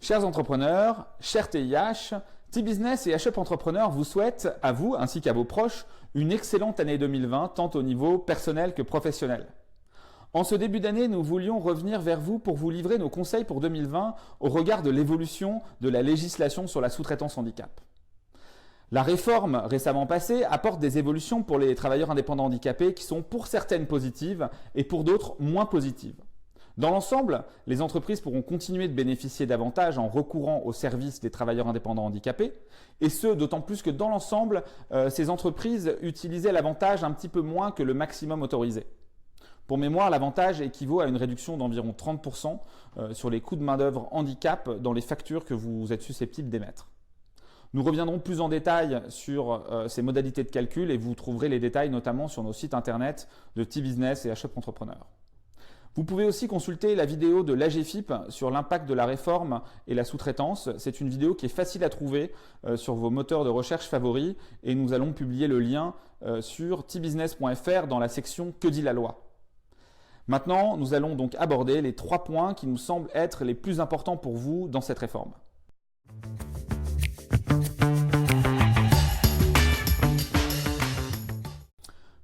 Chers entrepreneurs, chers TIH, T-Business et HUP Entrepreneur vous souhaitent, à vous ainsi qu'à vos proches, une excellente année 2020 tant au niveau personnel que professionnel. En ce début d'année, nous voulions revenir vers vous pour vous livrer nos conseils pour 2020 au regard de l'évolution de la législation sur la sous-traitance handicap. La réforme récemment passée apporte des évolutions pour les travailleurs indépendants handicapés qui sont pour certaines positives et pour d'autres moins positives. Dans l'ensemble, les entreprises pourront continuer de bénéficier davantage en recourant au service des travailleurs indépendants handicapés, et ce, d'autant plus que dans l'ensemble, ces entreprises utilisaient l'avantage un petit peu moins que le maximum autorisé. Pour mémoire, l'avantage équivaut à une réduction d'environ 30% sur les coûts de main-d'œuvre handicap dans les factures que vous êtes susceptibles d'émettre. Nous reviendrons plus en détail sur ces modalités de calcul et vous trouverez les détails notamment sur nos sites internet de T-Business et HUP Entrepreneur. Vous pouvez aussi consulter la vidéo de l'AGFIP sur l'impact de la réforme et la sous-traitance. C'est une vidéo qui est facile à trouver sur vos moteurs de recherche favoris et nous allons publier le lien sur tbusiness.fr dans la section « Que dit la loi ». Maintenant, nous allons donc aborder les 3 points qui nous semblent être les plus importants pour vous dans cette réforme.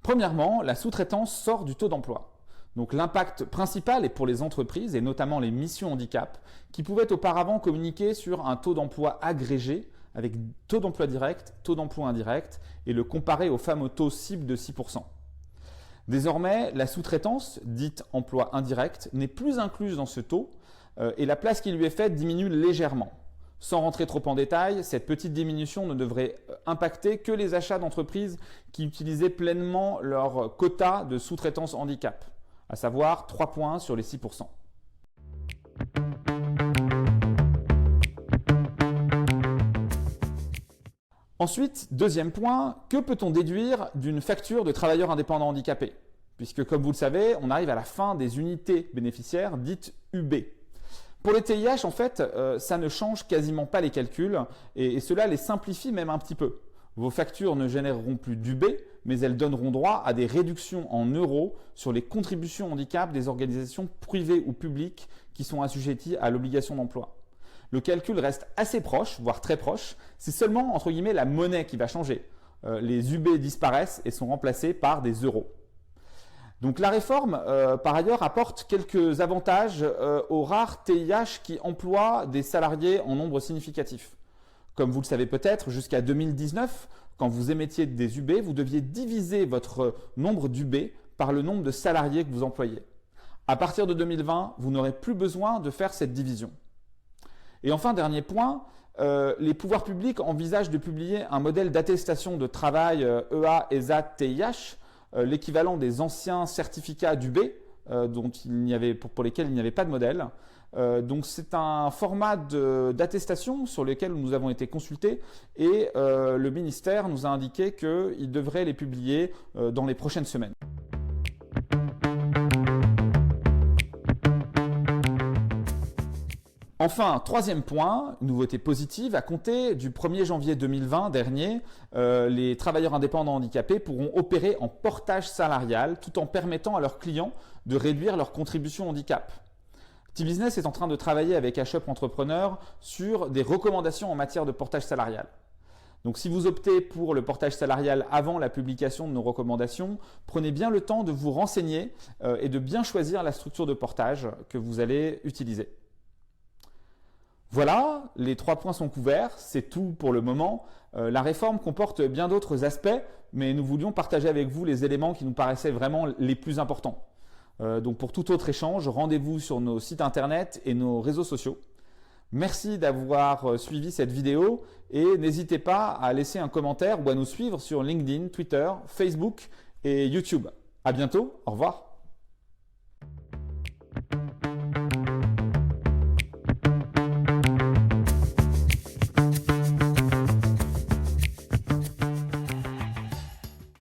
Premièrement, la sous-traitance sort du taux d'emploi. Donc l'impact principal est pour les entreprises et notamment les missions handicap qui pouvaient auparavant communiquer sur un taux d'emploi agrégé avec taux d'emploi direct, taux d'emploi indirect et le comparer au fameux taux cible de 6%. Désormais, la sous-traitance, dite emploi indirect, n'est plus incluse dans ce taux et la place qui lui est faite diminue légèrement. Sans rentrer trop en détail, cette petite diminution ne devrait impacter que les achats d'entreprises qui utilisaient pleinement leur quota de sous-traitance handicap, à savoir 3 points sur les 6%. Ensuite, deuxième point, que peut-on déduire d'une facture de travailleurs indépendants handicapés? Puisque comme vous le savez, on arrive à la fin des unités bénéficiaires dites UB. Pour les TIH, en fait, ça ne change quasiment pas les calculs et cela les simplifie même un petit peu. Vos factures ne généreront plus d'UB, mais elles donneront droit à des réductions en euros sur les contributions handicap des organisations privées ou publiques qui sont assujetties à l'obligation d'emploi. Le calcul reste assez proche, voire très proche. C'est seulement, entre guillemets, la monnaie qui va changer. Les UB disparaissent et sont remplacés par des euros. Donc la réforme, par ailleurs, apporte quelques avantages aux rares TIH qui emploient des salariés en nombre significatif. Comme vous le savez peut-être, jusqu'à 2019, quand vous émettiez des UB, vous deviez diviser votre nombre d'UB par le nombre de salariés que vous employez. À partir de 2020, vous n'aurez plus besoin de faire cette division. Et enfin, dernier point, les pouvoirs publics envisagent de publier un modèle d'attestation de travail EA, ESAT, TIH, l'équivalent des anciens certificats d'UB, pour lesquels il n'y avait pas de modèle. Donc c'est un format d'attestation sur lequel nous avons été consultés et le ministère nous a indiqué qu'il devrait les publier dans les prochaines semaines. Enfin, troisième point, nouveauté positive, à compter du 1er janvier 2020 dernier, les travailleurs indépendants handicapés pourront opérer en portage salarial tout en permettant à leurs clients de réduire leurs contributions handicap. T-Business est en train de travailler avec HUP Entrepreneur sur des recommandations en matière de portage salarial. Donc si vous optez pour le portage salarial avant la publication de nos recommandations, prenez bien le temps de vous renseigner et de bien choisir la structure de portage que vous allez utiliser. Voilà, les 3 points sont couverts, c'est tout pour le moment. La réforme comporte bien d'autres aspects, mais nous voulions partager avec vous les éléments qui nous paraissaient vraiment les plus importants. Donc pour tout autre échange, rendez-vous sur nos sites internet et nos réseaux sociaux. Merci d'avoir suivi cette vidéo et n'hésitez pas à laisser un commentaire ou à nous suivre sur LinkedIn, Twitter, Facebook et YouTube. À bientôt, au revoir.